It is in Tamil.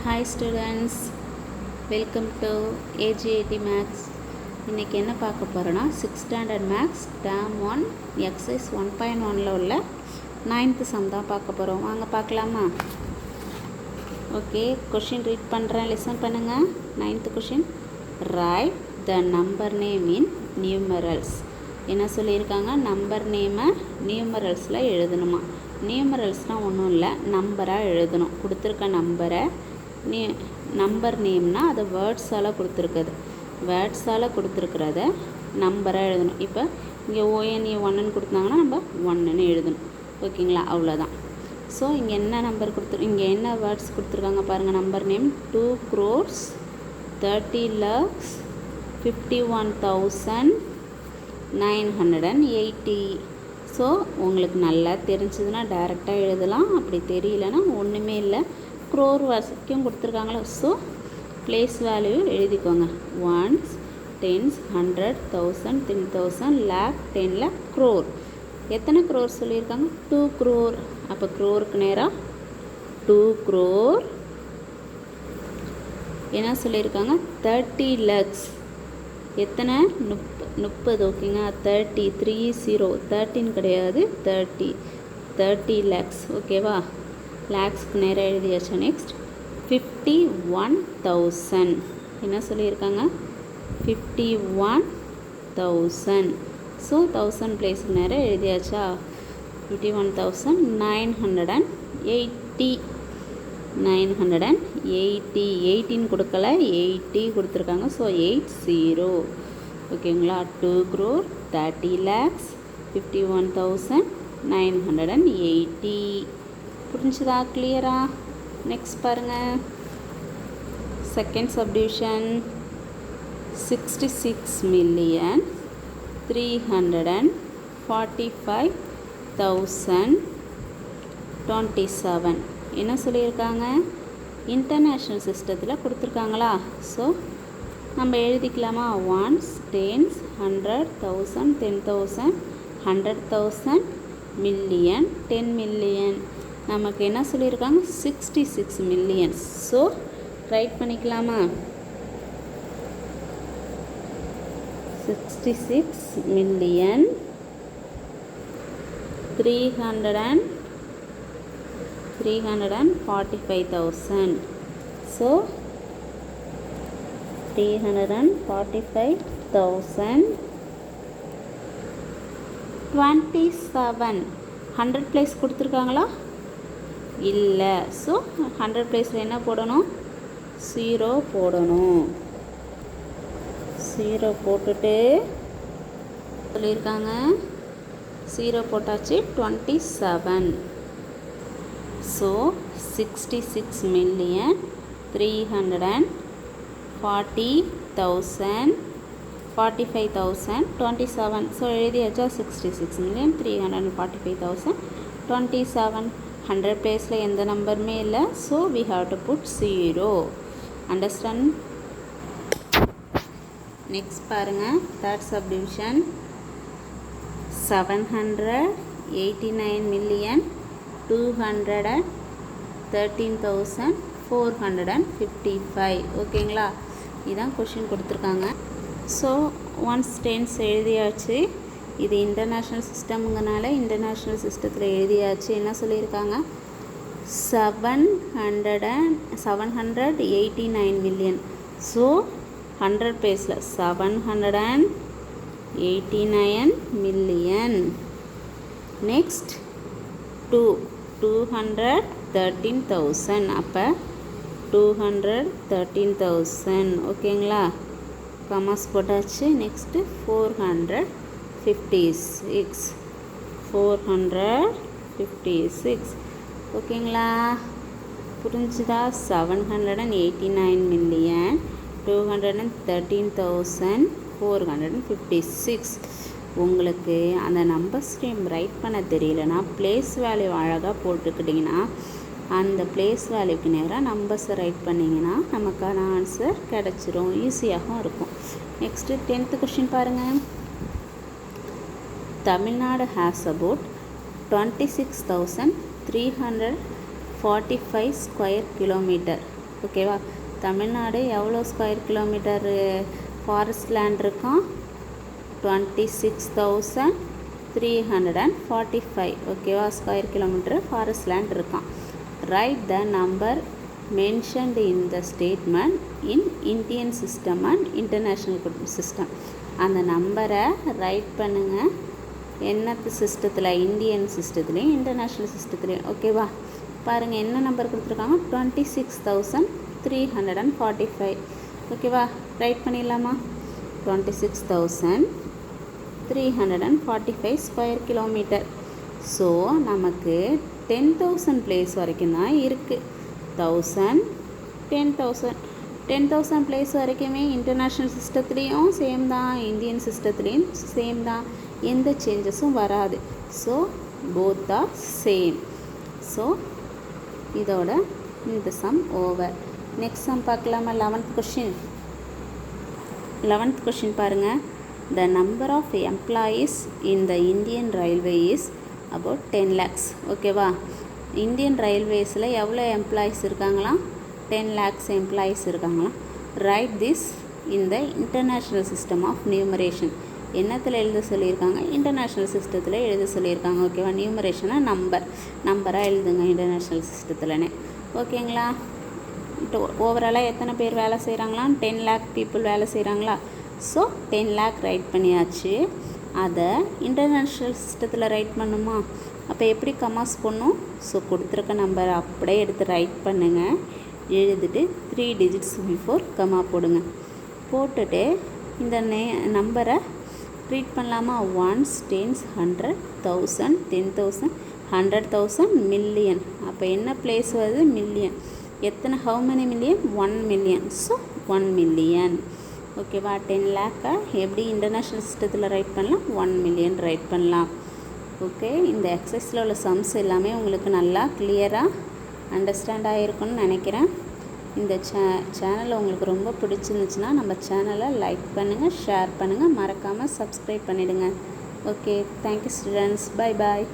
Hi students, welcome to AGAT Maths. இன்னைக்கு என்ன பார்க்க போறோம்னா 6th standard Maths term 1 exercise 1.1ல உள்ள 9th sum தான் பார்க்க போறோம். வாங்க பார்க்கலாமா? ஓகே, क्वेश्चन ரீட் பண்றேன், லிசன் பண்ணுங்க. 9th question, write the number name in numerals. என்ன சொல்லியிருக்காங்க? நம்பர் நேமை நியூமரல்ஸ்ல எழுதணுமா? நியூமரல்ஸ்னால் ஒன்றும் இல்லை, நம்பராக எழுதணும். கொடுத்துருக்க நம்பரை நம்பர் நேம்னால் அதை வேர்ட்ஸால் கொடுத்துருக்கிறத நம்பராக எழுதணும். இப்போ இங்கே ONE 1ன்னு கொடுத்தாங்கன்னா நம்ம 1ன்னு எழுதணும். ஓகேங்களா? அவ்வளோதான். ஸோ இங்கே என்ன நம்பர் இங்கே என்ன வேர்ட்ஸ் கொடுத்துருக்காங்க பாருங்கள். Number name 2 crores 30 lakhs 51,980. So உங்களுக்கு நல்லா தெரிஞ்சதுன்னா டைரெக்டாக எழுதலாம், அப்படி தெரியலன்னா ஒன்றுமே இல்லை. க்ரோர் வரைக்கும் கொடுத்துருக்காங்களோ, ஸோ பிளேஸ் வேல்யூ எழுதிக்கோங்க. Ones, tens, 100, 1000, 10,000, lakh, 10 lakh, crore. எத்தனை க்ரோர் சொல்லியிருக்காங்க? 2 crore. அப்போ க்ரோருக்கு நேராக 2 crore. என்ன சொல்லியிருக்காங்க? 30 lakhs. எத்தனை? 30. ஓகேங்க, 30, 30, 13 கிடையாது, 30 lakhs. ஓகேவா? லேக்ஸ்க்கு நேராக எழுதியாச்சு. நெக்ஸ்ட் 51,000. என்ன சொல்லியிருக்காங்க? 51,000. ஸோ 1000 பிளேஸுக்கு நேராக எழுதியாச்சா? 51,980. 980. 18 கொடுக்கல, 80 கொடுத்துருக்காங்க. ஸோ 80. ஓகேங்களா? 2 crore 30 lakhs 51,980. புரிஞ்சுதா? கிளியரா? நெக்ஸ்ட் பாருங்கள். Second subdivision 66,345,027. என்ன சொல்லியிருக்காங்க? இன்டர்நேஷ்னல் சிஸ்டத்தில் கொடுத்துருக்காங்களா? ஸோ நம்ம எழுதிக்கலாமா? Ones, tens, 100, 1000, 10,000, 100,000, million, 10 million. நமக்கு என்ன சொல்லியிருக்காங்க? 66 million. ஸோ ரைட் பண்ணிக்கலாமா? 66 million 345,000. ஸோ 345,000 27. 100 பிளேஸ் கொடுத்துருக்காங்களா? இல்லை. ஸோ 100 பிளேஸில் என்ன போடணும்? 0 போடணும். 0 போட்டுட்டு சொல்லியிருக்காங்க. 0 போட்டாச்சு. 27. ஸோ 66,345,027. ஸோ எழுதியாச்சா? 66,345,027. 100 பிளேஸில் எந்த நம்பருமே இல்லை. So we have to put 0. Understand? Next பாருங்கள். Third subdivision 789,213,455. ஓகேங்களா? இதுதான் கொஷின் கொடுத்துருக்காங்க. ஸோ ஒன்ஸ் டென்ஸ் எழுதியாச்சு. இது இன்டர்நேஷ்னல் சிஸ்டம்ங்கனால இன்டர்நேஷ்னல் சிஸ்டத்தில் எழுதியாச்சு. என்ன சொல்லியிருக்காங்க? 789 million. ஸோ 100 பிளேஸில் 789 million. நெக்ஸ்ட் 213,000. அப்போ 213,000. ஓகேங்களா? கமாஸ் போட்டாச்சு. நெக்ஸ்ட்டு 456. ஓகேங்களா? புரிஞ்சுதா? 789 million 213,456. உங்களுக்கு அந்த நம்பர் ஸ்ட்ரீம் ரைட் பண்ண தெரியலனா பிளேஸ் வேல்யூ அழகாக போட்டுக்கிட்டிங்கன்னா அந்த பிளேஸ் வேல்யூக்கு நேராக நம்பர்ஸை ரைட் பண்ணிங்கன்னா நமக்கான ஆன்சர் கிடச்சிரும். ஈஸியாகவும் இருக்கும். நெக்ஸ்ட்டு 10th கொஷின் பாருங்கள். Tamil Nadu has about 26,345 square kilometer. ஓகேவா. தமிழ்நாடு எவ்வளோ ஸ்கொயர் கிலோமீட்டர் ஃபாரஸ்ட் லேண்ட் இருக்கான்? 26,345 ஓகேவா ஸ்கொயர் கிலோமீட்டர் ஃபாரஸ்ட் லேண்ட் இருக்கான். Right the number mentioned in the statement in Indian system and international system. அந்த நம்பரை ரைட் பண்ணுங்கள். என்னத்து சிஸ்டத்தில்? இந்தியன் சிஸ்டத்துலேயும் இன்டர்நேஷ்னல் சிஸ்டத்துலேயும். ஓகேவா. பாருங்கள் என்ன நம்பர் கொடுத்துருக்காங்க? 26,345. ஓகேவா. ரைட் பண்ணிடலாமா? 26,345 ஸ்கொயர் கிலோமீட்டர். ஸோ நமக்கு 10,000 பிளேஸ் வரைக்கும் தான் இருக்குது. 1000 10,000 பிளேஸ் வரைக்குமே இன்டர்நேஷ்னல் சிஸ்டத்துலேயும் சேம் தான், இந்தியன் சிஸ்டத்துலேயும் சேம் தான், எந்த சேஞ்சஸும் வராது. So both are same. So இதோட இந்த சம் ஓவர். நெக்ஸ்ட் சம் பார்க்கலாமா? 11th கொஷின் பாருங்கள். The number of employees in the Indian Railway is about 10 lakhs. ஓகேவா. இந்தியன் ரயில்வேஸில் எவ்வளோ எம்ப்ளாயீஸ் இருக்காங்களாம்? 10 lakhs எம்ப்ளாயீஸ் இருக்காங்களாம். Write this in the international system of numeration. என்னத்தில் எழுத சொல்லியிருக்காங்க? இன்டர்நேஷ்னல் சிஸ்டத்தில் எழுத சொல்லியிருக்காங்க. ஓகேவா. நியூமரேஷனாக நம்பராக எழுதுங்க இன்டர்நேஷ்னல் சிஸ்டத்துலனே. ஓகேங்களா. ஓவராலாக எத்தனை பேர் வேலை செய்கிறாங்களாம்? 10 lakh பீப்புள் வேலை செய்கிறாங்களா? ஸோ 10 lakh ரைட் பண்ணியாச்சு. அதை இன்டர்நேஷ்னல் சிஸ்டத்தில் ரைட் பண்ணுமா? அப்போ எப்படி கமாஸ் பண்ணும்? ஸோ கொடுத்துருக்க நம்பரை அப்படியே எடுத்து ரைட் பண்ணுங்கள். எழுதிட்டு 3 digits பிஃபோர் கமா போடுங்க. போட்டுட்டு இந்த நம்பரை ட்ரீட் பண்ணலாமா? 1s, 10s, 100, 1000, 10,000, 100,000, million. அப்போ என்ன பிளேஸ் வருது? மில்லியன். எத்தனை? How many million? 1 million. So 1 million. ஓகேவா. 10 lakh எப்படி இன்டர்நேஷ்னல் சிஸ்டத்தில் ரைட் பண்ணலாம்? 1 million ரைட் பண்ணலாம். ஓகே. இந்த எக்ஸசைஸில் உள்ள சம்ஸ் எல்லாமே உங்களுக்கு நல்லா கிளியராக அண்டர்ஸ்டாண்ட் ஆகிருக்குன்னு நினைக்கிறேன். இந்த சேனலை உங்களுக்கு ரொம்ப பிடிச்சிருந்துச்சுன்னா நம்ம சேனலை லைக் பண்ணுங்கள், ஷேர் பண்ணுங்கள், மறக்காமல் சப்ஸ்கிரைப் பண்ணிவிடுங்க. Okay. Thank you students. Bye bye.